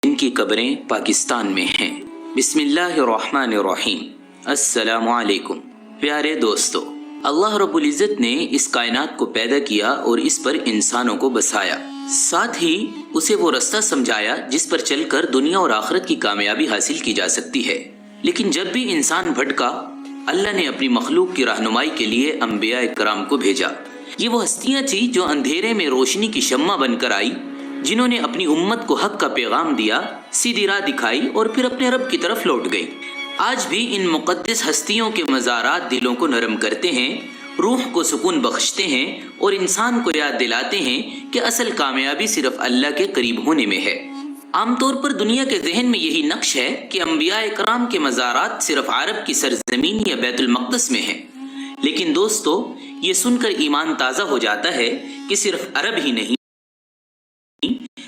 ان کی قبریں پاکستان میں ہیں۔ بسم اللہ الرحمن الرحیم۔ السلام علیکم پیارے دوستو، اللہ رب العزت نے اس کائنات کو پیدا کیا اور اس پر انسانوں کو بسایا، ساتھ ہی اسے وہ رستہ سمجھایا جس پر چل کر دنیا اور آخرت کی کامیابی حاصل کی جا سکتی ہے۔ لیکن جب بھی انسان بھٹکا، اللہ نے اپنی مخلوق کی رہنمائی کے لیے انبیاء کرام کو بھیجا۔ یہ وہ ہستیاں تھیں جو اندھیرے میں روشنی کی شمع بن کر آئی، جنہوں نے اپنی امت کو حق کا پیغام دیا، سیدھی راہ دکھائی اور پھر اپنے رب کی طرف لوٹ گئی۔ آج بھی ان مقدس ہستیوں کے مزارات دلوں کو نرم کرتے ہیں، روح کو سکون بخشتے ہیں اور انسان کو یاد دلاتے ہیں کہ اصل کامیابی صرف اللہ کے قریب ہونے میں ہے۔ عام طور پر دنیا کے ذہن میں یہی نقش ہے کہ انبیاء کرام کے مزارات صرف عرب کی سرزمین یا بیت المقدس میں ہیں، لیکن دوستو، یہ سن کر ایمان تازہ ہو جاتا ہے کہ صرف عرب ہی نہیں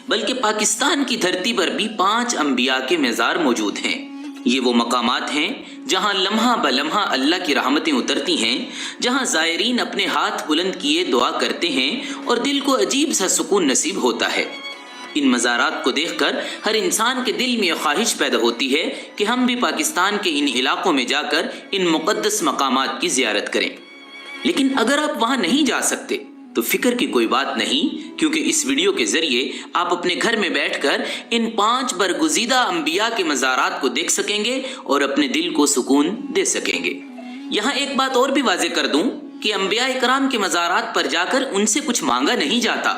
بلکہ پاکستان کی دھرتی پر بھی 5 انبیاء کے مزار موجود ہیں۔ یہ وہ مقامات ہیں جہاں لمحہ بلمحہ اللہ کی رحمتیں اترتی ہیں، جہاں زائرین اپنے ہاتھ بلند کیے دعا کرتے ہیں اور دل کو عجیب سا سکون نصیب ہوتا ہے۔ ان مزارات کو دیکھ کر ہر انسان کے دل میں یہ خواہش پیدا ہوتی ہے کہ ہم بھی پاکستان کے ان علاقوں میں جا کر ان مقدس مقامات کی زیارت کریں۔ لیکن اگر آپ وہاں نہیں جا سکتے تو فکر کی کوئی بات نہیں، کیونکہ اس ویڈیو کے ذریعے آپ اپنے گھر میں بیٹھ کر ان 5 برگزیدہ انبیاء کے مزارات کو دیکھ سکیں گے اور اپنے دل کو سکون دے سکیں گے۔ یہاں ایک بات اور بھی واضح کر دوں کہ انبیاء کرام کے مزارات پر جا کر ان سے کچھ مانگا نہیں جاتا،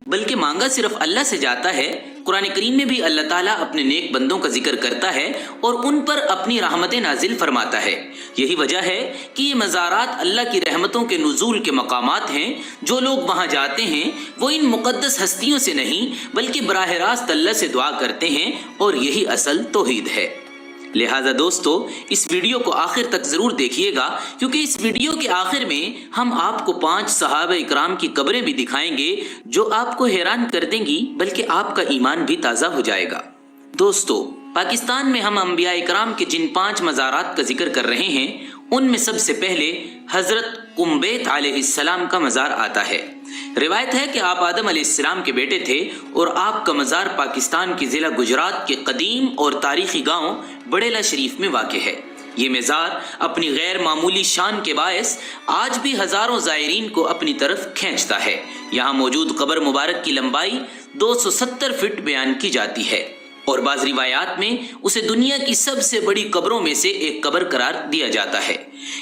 بلکہ مانگا صرف اللہ سے جاتا ہے۔ قرآن کریم میں بھی اللہ تعالیٰ اپنے نیک بندوں کا ذکر کرتا ہے اور ان پر اپنی رحمتیں نازل فرماتا ہے۔ یہی وجہ ہے کہ یہ مزارات اللہ کی رحمتوں کے نزول کے مقامات ہیں۔ جو لوگ وہاں جاتے ہیں وہ ان مقدس ہستیوں سے نہیں بلکہ براہ راست اللہ سے دعا کرتے ہیں، اور یہی اصل توحید ہے۔ لہذا دوستو، اس ویڈیو کو آخر تک ضرور دیکھیے گا، کیونکہ اس ویڈیو کے آخر میں ہم آپ کو 5 صحابہ اکرام کی قبریں بھی دکھائیں گے جو آپ کو حیران کر دیں گی، بلکہ آپ کا ایمان بھی تازہ ہو جائے گا۔ دوستو، پاکستان میں ہم انبیاء اکرام کے جن 5 مزارات کا ذکر کر رہے ہیں، ان میں سب سے پہلے حضرت قنبیت علیہ السلام کا مزار آتا ہے۔ روایت ہے کہ آپ آدم علیہ السلام کے بیٹے تھے اور آپ کا مزار پاکستان کے ضلع گجرات کے قدیم اور تاریخی گاؤں بڑیلا شریف میں واقع ہے۔ یہ مزار اپنی غیر معمولی شان کے باعث آج بھی ہزاروں زائرین کو اپنی طرف کھینچتا ہے۔ یہاں موجود قبر مبارک کی لمبائی 270 فٹ بیان کی جاتی ہے، اور بعض روایات میں اسے دنیا کی سب سے بڑی قبروں میں سے ایک قبر قرار دیا جاتا ہے۔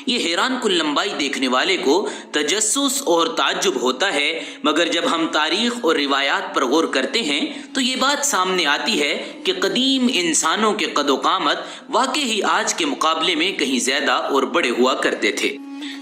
یہ حیران کن لمبائی دیکھنے والے کو تجسس اور تعجب ہوتا ہے، مگر جب ہم تاریخ اور روایات پر غور کرتے ہیں تو یہ بات سامنے آتی ہے کہ قدیم انسانوں کے قد و قامت واقعی آج کے مقابلے میں کہیں زیادہ اور بڑے ہوا کرتے تھے۔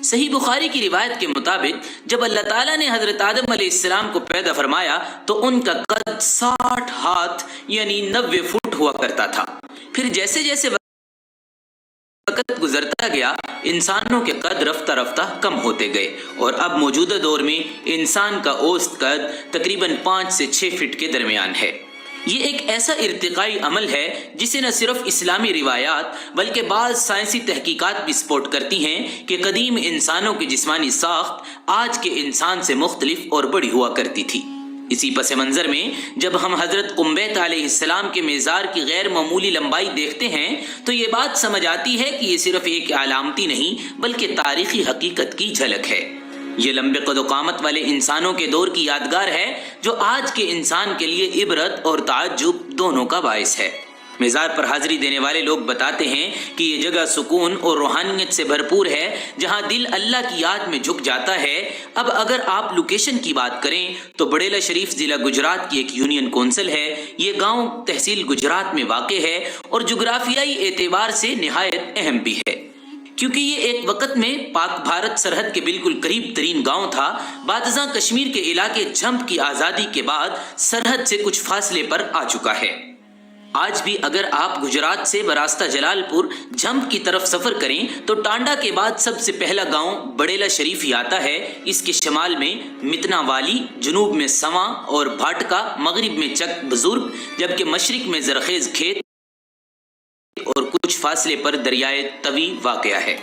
صحیح بخاری کی روایت کے مطابق جب اللہ تعالیٰ نے حضرت آدم علیہ السلام کو پیدا فرمایا تو ان کا قد 60 ہاتھ یعنی 90 فٹ ہوا کرتا تھا۔ پھر جیسے جیسے وقت گزرتا گیا، انسانوں کے قد رفتہ رفتہ کم ہوتے گئے، اور اب موجودہ دور میں انسان کا اوسط قد تقریباً 5 سے 6 فٹ کے درمیان ہے۔ یہ ایک ایسا ارتقائی عمل ہے جسے نہ صرف اسلامی روایات بلکہ بعض سائنسی تحقیقات بھی سپورٹ کرتی ہیں کہ قدیم انسانوں کی جسمانی ساخت آج کے انسان سے مختلف اور بڑی ہوا کرتی تھی۔ اسی پس منظر میں جب ہم حضرت قنبیت علیہ السلام کے مزار کی غیر معمولی لمبائی دیکھتے ہیں تو یہ بات سمجھ آتی ہے کہ یہ صرف ایک علامتی نہیں بلکہ تاریخی حقیقت کی جھلک ہے۔ یہ لمبے قد و قامت والے انسانوں کے دور کی یادگار ہے جو آج کے انسان کے لیے عبرت اور تعجب دونوں کا باعث ہے۔ مزار پر حاضری دینے والے لوگ بتاتے ہیں کہ یہ جگہ سکون اور روحانیت سے بھرپور ہے، جہاں دل اللہ کی یاد میں جھک جاتا ہے۔ اب اگر آپ لوکیشن کی بات کریں تو بڑیلا شریف ضلع گجرات کی ایک یونین کونسل ہے۔ یہ گاؤں تحصیل گجرات میں واقع ہے اور جغرافیائی اعتبار سے نہایت اہم بھی ہے، کیونکہ یہ ایک وقت میں پاک بھارت سرحد کے بالکل قریب ترین گاؤں تھا۔ بعد ازاں کشمیر کے علاقے جھمپ کی آزادی کے بعد سرحد سے کچھ فاصلے پر آ چکا ہے۔ آج بھی اگر آپ گجرات سے براستہ جلال پور جھمپ کی طرف سفر کریں تو ٹانڈا کے بعد سب سے پہلا گاؤں بڑیلا شریف ہی آتا ہے۔ اس کے شمال میں متنا والی، جنوب میں سواں اور بھاٹکا، مغرب میں چک بزرگ، جبکہ مشرق میں زرخیز کھیت اور کچھ فاصلے پر دریائے توی واقع ہے۔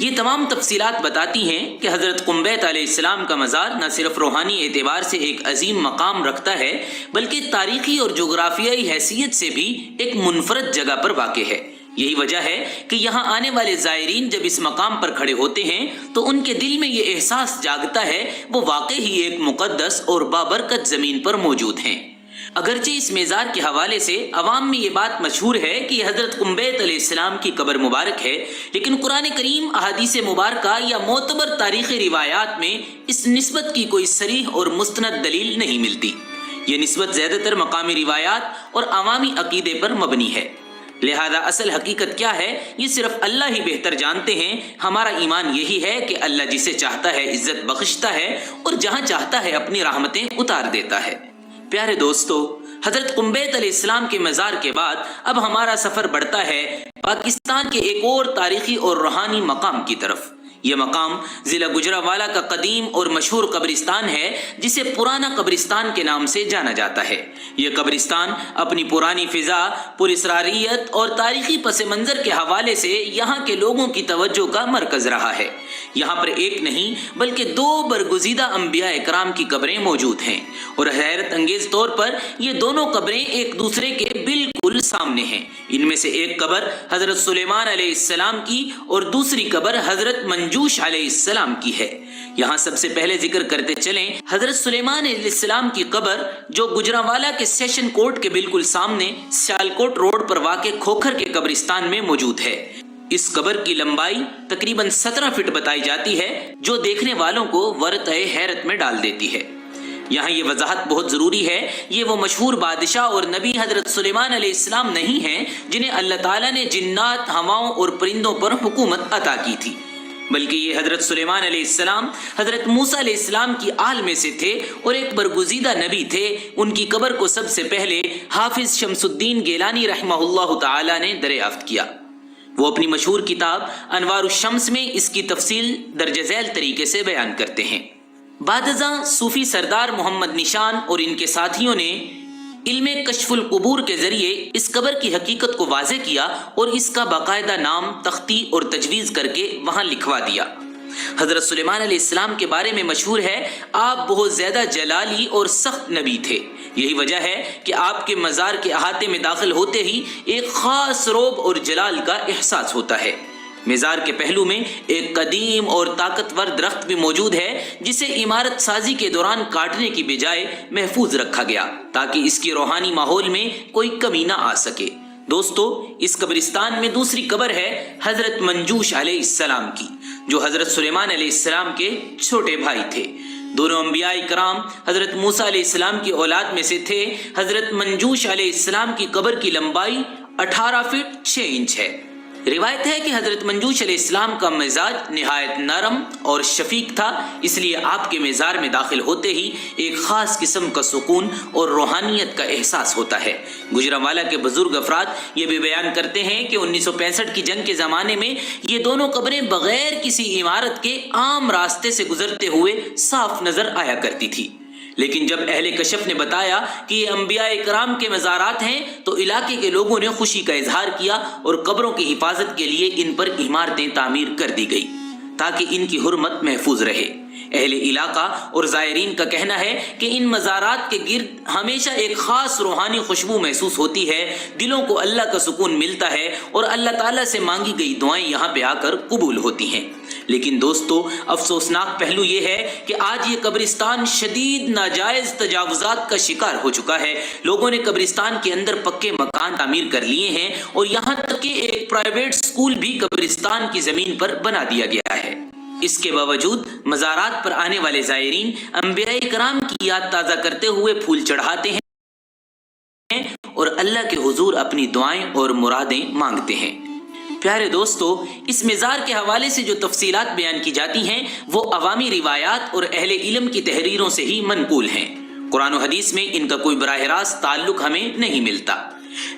یہ تمام تفصیلات بتاتی ہیں کہ حضرت قنبیت علیہ السلام کا مزار نہ صرف روحانی اعتبار سے ایک عظیم مقام رکھتا ہے بلکہ تاریخی اور جغرافیائی حیثیت سے بھی ایک منفرد جگہ پر واقع ہے۔ یہی وجہ ہے کہ یہاں آنے والے زائرین جب اس مقام پر کھڑے ہوتے ہیں تو ان کے دل میں یہ احساس جاگتا ہے وہ واقعی ہی ایک مقدس اور بابرکت زمین پر موجود ہیں۔ اگرچہ اس مزار کے حوالے سے عوام میں یہ بات مشہور ہے کہ یہ حضرت قنبیت علیہ السلام کی قبر مبارک ہے، لیکن قرآن کریم، احادیث مبارکہ یا معتبر تاریخی روایات میں اس نسبت کی کوئی صریح اور مستند دلیل نہیں ملتی۔ یہ نسبت زیادہ تر مقامی روایات اور عوامی عقیدے پر مبنی ہے، لہذا اصل حقیقت کیا ہے یہ صرف اللہ ہی بہتر جانتے ہیں۔ ہمارا ایمان یہی ہے کہ اللہ جسے چاہتا ہے عزت بخشتا ہے اور جہاں چاہتا ہے اپنی رحمتیں اتار دیتا ہے۔ پیارے دوستو، حضرت قنبیت علیہ السلام کے مزار کے بعد اب ہمارا سفر بڑھتا ہے پاکستان کے ایک اور تاریخی اور روحانی مقام کی طرف۔ یہ مقام ضلع گجرانوالہ کا قدیم اور مشہور قبرستان ہے جسے پرانا قبرستان کے نام سے جانا جاتا ہے۔ یہ قبرستان اپنی پرانی فضا، پراسراریت اور تاریخی پس منظر کے حوالے سے یہاں کے لوگوں کی توجہ کا مرکز رہا ہے۔ یہاں پر ایک نہیں بلکہ 2 برگزیدہ انبیاء اکرام کی قبریں موجود ہیں، اور حیرت انگیز طور پر یہ دونوں قبریں ایک دوسرے کے بالکل سامنے ہیں۔ ان میں سے ایک قبر حضرت سلیمان علیہ السلام کی اور دوسری قبر حضرت منجوش علیہ السلام کی ہے۔ یہاں سب سے پہلے ذکر کرتے چلیں حضرت سلیمان علیہ السلام کی قبر، جو گجرانوالہ کے سیشن کورٹ کے بالکل سامنے سیالکوٹ روڈ پر واقع کھوکھر کے قبرستان میں موجود ہے۔ اس قبر کی لمبائی تقریباً 17 فٹ بتائی جاتی ہے، جو دیکھنے والوں کو ورطۂ حیرت میں ڈال دیتی ہے۔ یہاں یہ وضاحت بہت ضروری ہے، یہ وہ مشہور بادشاہ اور نبی حضرت سلیمان علیہ السلام نہیں ہیں جنہیں اللہ تعالیٰ نے جنات، ہواؤں اور پرندوں پر حکومت عطا کی تھی، بلکہ یہ حضرت سلیمان علیہ السلام حضرت موسیٰ علیہ السلام کی آل میں سے تھے اور ایک برگزیدہ نبی تھے۔ ان کی قبر کو سب سے پہلے حافظ شمس الدین گیلانی رحمہ اللہ تعالیٰ نے دریافت کیا۔ وہ اپنی مشہور کتاب انوار الشمس میں اس کی تفصیل درج ذیل طریقے سے بیان کرتے ہیں۔ بعد ازاں صوفی سردار محمد نشان اور ان کے ساتھیوں نے علم کشف القبور کے ذریعے اس قبر کی حقیقت کو واضح کیا اور اس کا باقاعدہ نام، تختی اور تجویز کر کے وہاں لکھوا دیا۔ حضرت سلیمان علیہ السلام کے بارے میں مشہور ہے آپ بہت زیادہ جلالی اور سخت نبی تھے۔ یہی وجہ ہے کہ آپ کے مزار کے احاطے میں داخل ہوتے ہی ایک خاص رعب اور جلال کا احساس ہوتا ہے۔ مزار کے پہلو میں ایک قدیم اور طاقتور درخت بھی موجود ہے جسے عمارت سازی کے دوران کاٹنے کی بجائے محفوظ رکھا گیا تاکہ اس کی روحانی ماحول میں کوئی کمی نہ آ سکے۔ دوستو، اس قبرستان میں دوسری قبر ہے حضرت منجوش علیہ السلام کی، جو حضرت سلیمان علیہ السلام کے چھوٹے بھائی تھے۔ دونوں انبیاء کرام حضرت موسیٰ علیہ السلام کی اولاد میں سے تھے۔ حضرت منجوش علیہ السلام کی قبر کی لمبائی 18 فٹ 6 انچ ہے۔ روایت ہے کہ حضرت منجوش علیہ السلام کا مزاج نہایت نرم اور شفیق تھا، اس لیے آپ کے مزار میں داخل ہوتے ہی ایک خاص قسم کا سکون اور روحانیت کا احساس ہوتا ہے۔ گجرانوالہ کے بزرگ افراد یہ بھی بیان کرتے ہیں کہ 1965 کی جنگ کے زمانے میں یہ دونوں قبریں بغیر کسی عمارت کے عام راستے سے گزرتے ہوئے صاف نظر آیا کرتی تھی، لیکن جب اہل کشف نے بتایا کہ یہ انبیاء کرام کے مزارات ہیں تو علاقے کے لوگوں نے خوشی کا اظہار کیا اور قبروں کی حفاظت کے لیے ان پر عمارتیں تعمیر کر دی گئی تاکہ ان کی حرمت محفوظ رہے۔ اہل علاقہ اور زائرین کا کہنا ہے کہ ان مزارات کے گرد ہمیشہ ایک خاص روحانی خوشبو محسوس ہوتی ہے، دلوں کو اللہ کا سکون ملتا ہے اور اللہ تعالیٰ سے مانگی گئی دعائیں یہاں پہ آ کر قبول ہوتی ہیں۔ لیکن دوستو، افسوسناک پہلو یہ ہے کہ آج یہ قبرستان شدید ناجائز تجاوزات کا شکار ہو چکا ہے۔ لوگوں نے قبرستان کے اندر پکے مکان تعمیر کر لیے ہیں اور یہاں تک کہ ایک پرائیویٹ سکول بھی قبرستان کی زمین پر بنا دیا گیا ہے۔ اس کے باوجود مزارات پر آنے والے زائرین انبیاء کرام کی یاد تازہ کرتے ہوئے پھول چڑھاتے ہیں اور اللہ کے حضور اپنی دعائیں اور مرادیں مانگتے ہیں۔ پیارے دوستو، اس مزار کے حوالے سے جو تفصیلات بیان کی جاتی ہیں وہ عوامی روایات اور اہل علم کی تحریروں سے ہی منقول ہیں۔ قرآن و حدیث میں ان کا کوئی براہ راست تعلق ہمیں نہیں ملتا،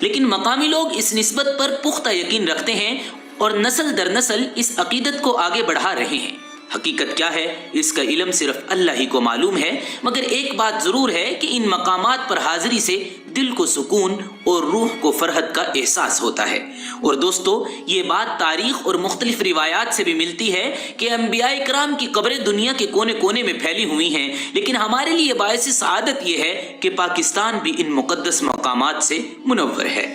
لیکن مقامی لوگ اس نسبت پر پختہ یقین رکھتے ہیں اور نسل در نسل اس عقیدت کو آگے بڑھا رہے ہیں۔ حقیقت کیا ہے اس کا علم صرف اللہ ہی کو معلوم ہے، مگر ایک بات ضرور ہے کہ ان مقامات پر حاضری سے دل کو سکون اور روح کو فرحت کا احساس ہوتا ہے۔ اور دوستو، یہ بات تاریخ اور مختلف روایات سے بھی ملتی ہے کہ انبیاء کرام کی قبریں دنیا کے کونے کونے میں پھیلی ہوئی ہیں، لیکن ہمارے لیے باعث سعادت یہ ہے کہ پاکستان بھی ان مقدس مقامات سے منور ہے۔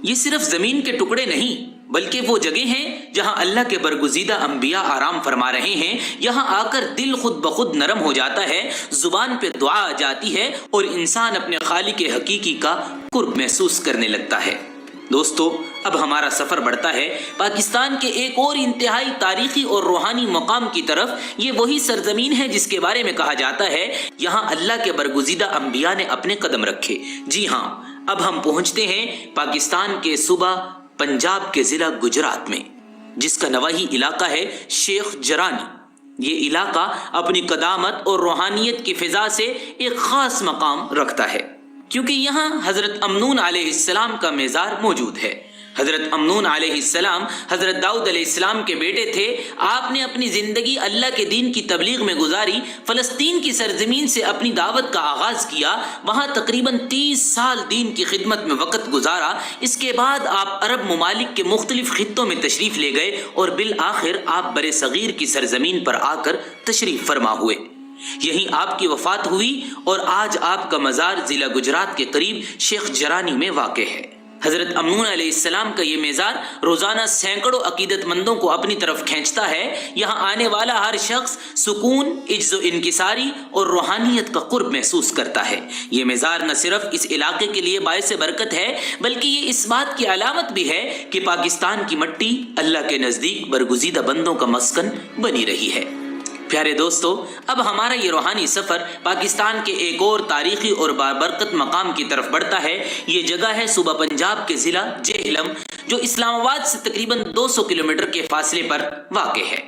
یہ صرف زمین کے ٹکڑے نہیں بلکہ وہ جگہ ہیں جہاں اللہ کے برگزیدہ انبیاء آرام فرما رہے ہیں۔ یہاں آ کر دل خود بخود نرم ہو جاتا ہے، زبان پہ دعا آ جاتی ہے اور انسان اپنے خالق حقیقی کا قرب محسوس کرنے لگتا ہے۔ دوستو، اب ہمارا سفر بڑھتا ہے پاکستان کے ایک اور انتہائی تاریخی اور روحانی مقام کی طرف۔ یہ وہی سرزمین ہے جس کے بارے میں کہا جاتا ہے یہاں اللہ کے برگزیدہ انبیاء نے اپنے قدم رکھے۔ جی ہاں، اب ہم پہنچتے ہیں پاکستان کے صوبہ پنجاب کے ضلع گجرات میں، جس کا نواحی علاقہ ہے شیخ جرانی۔ یہ علاقہ اپنی قدامت اور روحانیت کی فضا سے ایک خاص مقام رکھتا ہے، کیونکہ یہاں حضرت امنون علیہ السلام کا مزار موجود ہے۔ حضرت امنون علیہ السلام حضرت داؤد علیہ السلام کے بیٹے تھے۔ آپ نے اپنی زندگی اللہ کے دین کی تبلیغ میں گزاری، فلسطین کی سرزمین سے اپنی دعوت کا آغاز کیا، وہاں تقریباً 30 سال دین کی خدمت میں وقت گزارا۔ اس کے بعد آپ عرب ممالک کے مختلف خطوں میں تشریف لے گئے اور بالآخر آپ بر صغیر کی سرزمین پر آ کر تشریف فرما ہوئے۔ یہیں آپ کی وفات ہوئی اور آج آپ کا مزار ضلع گجرات کے قریب شیخ جرانی میں واقع ہے۔ حضرت امنون علیہ السلام کا یہ مزار روزانہ سینکڑوں عقیدت مندوں کو اپنی طرف کھینچتا ہے۔ یہاں آنے والا ہر شخص سکون، عجز و انکساری اور روحانیت کا قرب محسوس کرتا ہے۔ یہ مزار نہ صرف اس علاقے کے لیے باعث برکت ہے بلکہ یہ اس بات کی علامت بھی ہے کہ پاکستان کی مٹی اللہ کے نزدیک برگزیدہ بندوں کا مسکن بنی رہی ہے۔ پیارے دوستو، اب ہمارا یہ روحانی سفر پاکستان کے ایک اور تاریخی اور بابرکت مقام کی طرف بڑھتا ہے۔ یہ جگہ ہے صوبہ پنجاب کے ضلع جہلم، جو اسلام آباد سے تقریباً 200 کلومیٹر کے فاصلے پر واقع ہے۔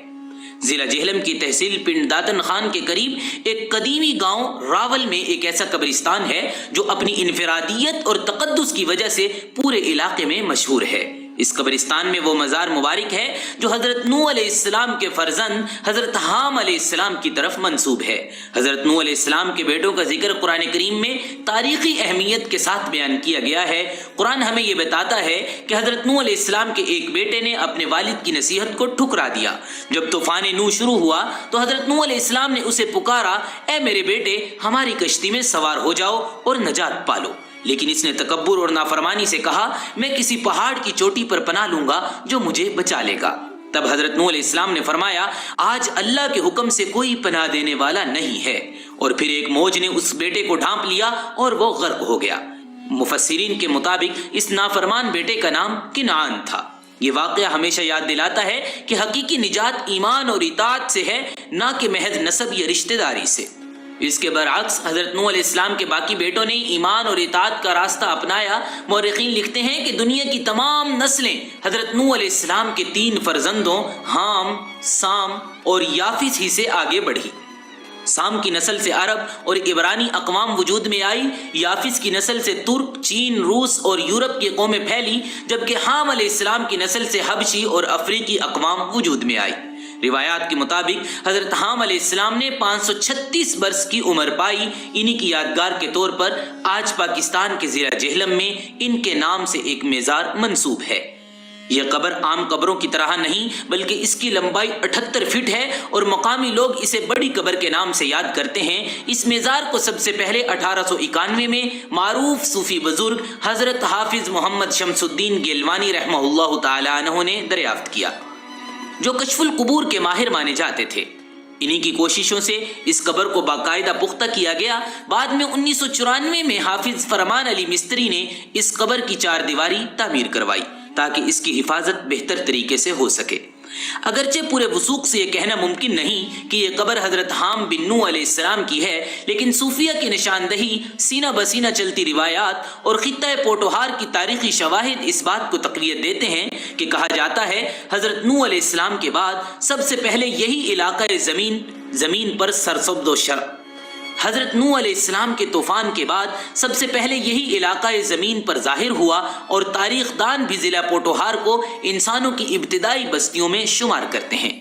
ضلع جہلم کی تحصیل پنڈ داتن خان کے قریب ایک قدیمی گاؤں راول میں ایک ایسا قبرستان ہے جو اپنی انفرادیت اور تقدس کی وجہ سے پورے علاقے میں مشہور ہے۔ اس قبرستان میں وہ مزار مبارک ہے جو حضرت نوح علیہ السلام کے فرزند حضرت حام علیہ السلام کی طرف منسوب ہے۔ حضرت نوح علیہ السلام کے بیٹوں کا ذکر قرآن کریم میں تاریخی اہمیت کے ساتھ بیان کیا گیا ہے۔ قرآن ہمیں یہ بتاتا ہے کہ حضرت نوح علیہ السلام کے ایک بیٹے نے اپنے والد کی نصیحت کو ٹھکرا دیا۔ جب طوفان نوح شروع ہوا تو حضرت نوح علیہ السلام نے اسے پکارا، اے میرے بیٹے، ہماری کشتی میں سوار ہو جاؤ اور نجات پالو۔ لیکن اس نے تکبر اور نافرمانی سے کہا، میں کسی پہاڑ کی چوٹی پر پناہ لوں گا جو مجھے بچا لے گا۔ تب حضرت نوح علیہ السلام نے فرمایا، آج اللہ کے حکم سے کوئی پناہ دینے والا نہیں ہے، اور پھر ایک موج نے اس بیٹے کو ڈھانپ لیا اور وہ غرق ہو گیا۔ مفسرین کے مطابق اس نافرمان بیٹے کا نام کنعان تھا۔ یہ واقعہ ہمیشہ یاد دلاتا ہے کہ حقیقی نجات ایمان اور اطاعت سے ہے، نہ کہ محض نسب یا رشتہ داری سے۔ اس کے برعکس حضرت نوح علیہ السلام کے باقی بیٹوں نے ایمان اور اطاعت کا راستہ اپنایا۔ مورخین لکھتے ہیں کہ دنیا کی تمام نسلیں حضرت نوح علیہ السلام کے 3 فرزندوں حام، سام اور یافس ہی سے آگے بڑھی۔ سام کی نسل سے عرب اور عبرانی اقوام وجود میں آئی، یافس کی نسل سے ترک، چین، روس اور یورپ کی قومیں پھیلی، جبکہ حام علیہ السلام کی نسل سے حبشی اور افریقی اقوام وجود میں آئی۔ روایات کے مطابق حضرت حام علیہ السلام نے 536 برس کی عمر پائی۔ انہی کی یادگار کے طور پر آج پاکستان کے ضلع جہلم میں ان کے نام سے ایک مزار منسوب ہے۔ یہ قبر عام قبروں کی طرح نہیں بلکہ اس کی لمبائی 78 فٹ ہے اور مقامی لوگ اسے بڑی قبر کے نام سے یاد کرتے ہیں۔ اس مزار کو سب سے پہلے 1891 میں معروف صوفی بزرگ حضرت حافظ محمد شمس الدین گیلوانی رحمہ اللہ تعالی عنہ نے دریافت کیا، جو کشف القبور کے ماہر مانے جاتے تھے۔ انہی کی کوششوں سے اس قبر کو باقاعدہ پختہ کیا گیا۔ بعد میں 1994 میں حافظ فرمان علی مستری نے اس قبر کی 4 دیواری تعمیر کروائی تاکہ اس کی حفاظت بہتر طریقے سے ہو سکے۔ اگرچہ پورے وثوق سے یہ کہنا ممکن نہیں کہ یہ قبر حضرت حام بن نوح علیہ السلام کی ہے، لیکن صوفیہ کی نشاندہی، سینہ بسینہ چلتی روایات اور خطہ پوٹوہار کی تاریخی شواہد اس بات کو تقویت دیتے ہیں کہ کہا جاتا ہے حضرت نوح علیہ السلام کے بعد سب سے پہلے یہی علاقہ زمین پر سرسبز و شر۔ حضرت نوح علیہ السلام کے طوفان کے بعد سب سے پہلے یہی علاقہ زمین پر ظاہر ہوا، اور تاریخ دان بھی ضلع پوٹوہار کو انسانوں کی ابتدائی بستیوں میں شمار کرتے ہیں۔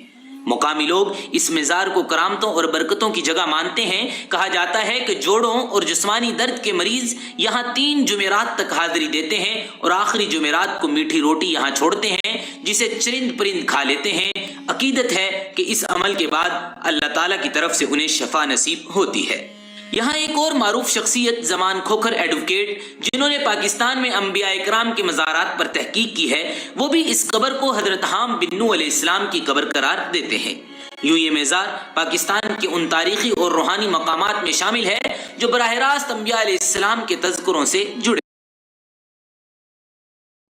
مقامی لوگ اس مزار کو کرامتوں اور برکتوں کی جگہ مانتے ہیں۔ کہا جاتا ہے کہ جوڑوں اور جسمانی درد کے مریض یہاں 3 جمعرات تک حاضری دیتے ہیں اور آخری جمعرات کو میٹھی روٹی یہاں چھوڑتے ہیں جسے چرند پرند کھا لیتے ہیں۔ عقیدت ہے کہ اس عمل کے بعد اللہ تعالیٰ کی طرف سے انہیں شفا نصیب ہوتی ہے۔ یہاں ایک اور معروف شخصیت زمان کھوکھر ایڈوکیٹ جنہوں نے پاکستان میں انبیاء اکرام کے مزارات پر تحقیق کی ہے، وہ بھی اس قبر کو حضرت حام بن نوح علیہ السلام کی قبر قرار دیتے ہیں۔ یوں یہ مزار پاکستان کے ان تاریخی اور روحانی مقامات میں شامل ہے جو براہ راست انبیاء علیہ السلام کے تذکروں سے جڑے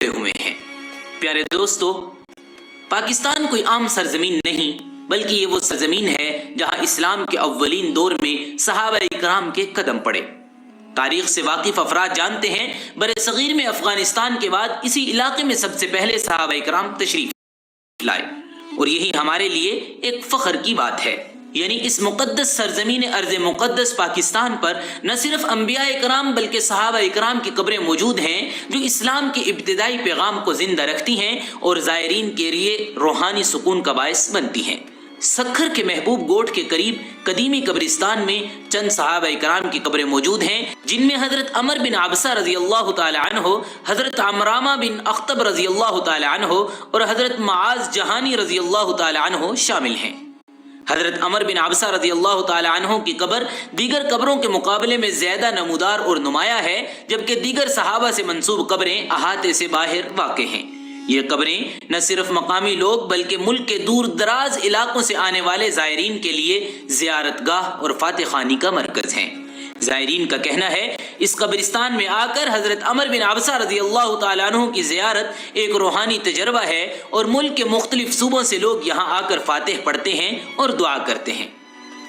ہوئے ہیں۔ پیارے دوستو، پاکستان کوئی عام سرزمین نہیں بلکہ یہ وہ سرزمین ہے جہاں اسلام کے اولین دور میں صحابہ اکرام کے قدم پڑے۔ تاریخ سے واقف افراد جانتے ہیں برِ صغیر میں افغانستان کے بعد اسی علاقے میں سب سے پہلے صحابہ اکرام تشریف لائے، اور یہی ہمارے لیے ایک فخر کی بات ہے۔ یعنی اس مقدس سرزمین ارض مقدس پاکستان پر نہ صرف انبیاء اکرام بلکہ صحابہ اکرام کی قبریں موجود ہیں جو اسلام کے ابتدائی پیغام کو زندہ رکھتی ہیں اور زائرین کے لیے روحانی سکون کا باعث بنتی ہیں۔ سکھر کے محبوب گوٹھ کے قریب قدیمی قبرستان میں چند صحابہ اکرام کی قبریں موجود ہیں جن میں حضرت عمر بن عبسہ رضی اللہ تعالی عنہ، حضرت عمرامہ بن اخطب رضی اللہ تعالی عنہ اور حضرت معاذ جہانی رضی اللہ تعالی عنہ شامل ہیں۔ حضرت عمر بن عبسہ رضی اللہ تعالی عنہ کی قبر دیگر قبروں کے مقابلے میں زیادہ نمودار اور نمایاں ہے، جبکہ دیگر صحابہ سے منسوب قبریں احاطے سے باہر واقع ہیں۔ یہ قبریں نہ صرف مقامی لوگ بلکہ ملک کے دور دراز علاقوں سے آنے والے زائرین کے لیے زیارت گاہ اور فاتح خوانی کا مرکز ہیں۔ زائرین کا کہنا ہے اس قبرستان میں آ کر حضرت عمر بن عبسہ رضی اللہ تعالیٰ عنہ کی زیارت ایک روحانی تجربہ ہے، اور ملک کے مختلف صوبوں سے لوگ یہاں آ کر فاتح پڑھتے ہیں اور دعا کرتے ہیں۔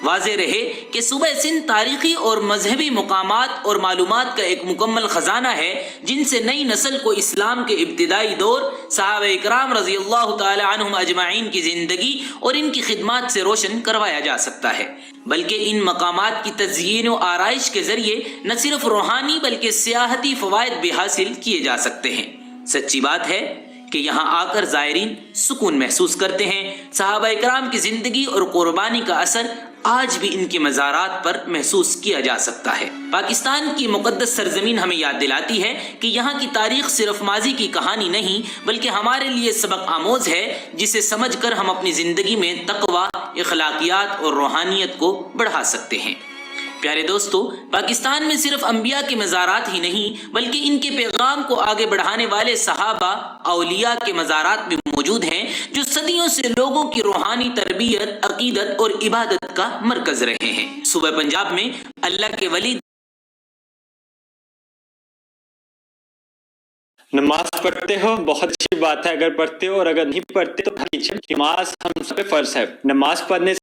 واضح رہے کہ صوبہ سندھ تاریخی اور مذہبی مقامات اور معلومات کا ایک مکمل خزانہ ہے جن سے نئی نسل کو اسلام کے ابتدائی دور، صحابہ اکرام رضی اللہ تعالی عنہم اجمعین کی زندگی اور ان کی خدمات سے روشن کروایا جا سکتا ہے، بلکہ ان مقامات کی تزئین و آرائش کے ذریعے نہ صرف روحانی بلکہ سیاحتی فوائد بھی حاصل کیے جا سکتے ہیں۔ سچی بات ہے کہ یہاں آ کر زائرین سکون محسوس کرتے ہیں۔ صحابہ اکرام کی زندگی اور قربانی کا اثر آج بھی ان کے مزارات پر محسوس کیا جا سکتا ہے۔ پاکستان کی مقدس سرزمین ہمیں یاد دلاتی ہے کہ یہاں کی تاریخ صرف ماضی کی کہانی نہیں بلکہ ہمارے لیے سبق آموز ہے، جسے سمجھ کر ہم اپنی زندگی میں تقوی، اخلاقیات اور روحانیت کو بڑھا سکتے ہیں۔ پیارے دوستو، پاکستان میں صرف انبیاء کے مزارات ہی نہیں بلکہ ان کے پیغام کو آگے بڑھانے والے صحابہ، اولیاء کے مزارات بھی موجود ہیں جو صدیوں سے لوگوں کی روحانی تربیت، عقیدت اور عبادت کا مرکز رہے ہیں۔ صوبہ پنجاب میں اللہ کے ولی نماز پڑھتے ہو، بہت اچھی بات ہے اگر پڑھتے ہو، اور اگر نہیں پڑھتے تو نماز ہم سب پہ فرض ہے۔ نماز پڑھنے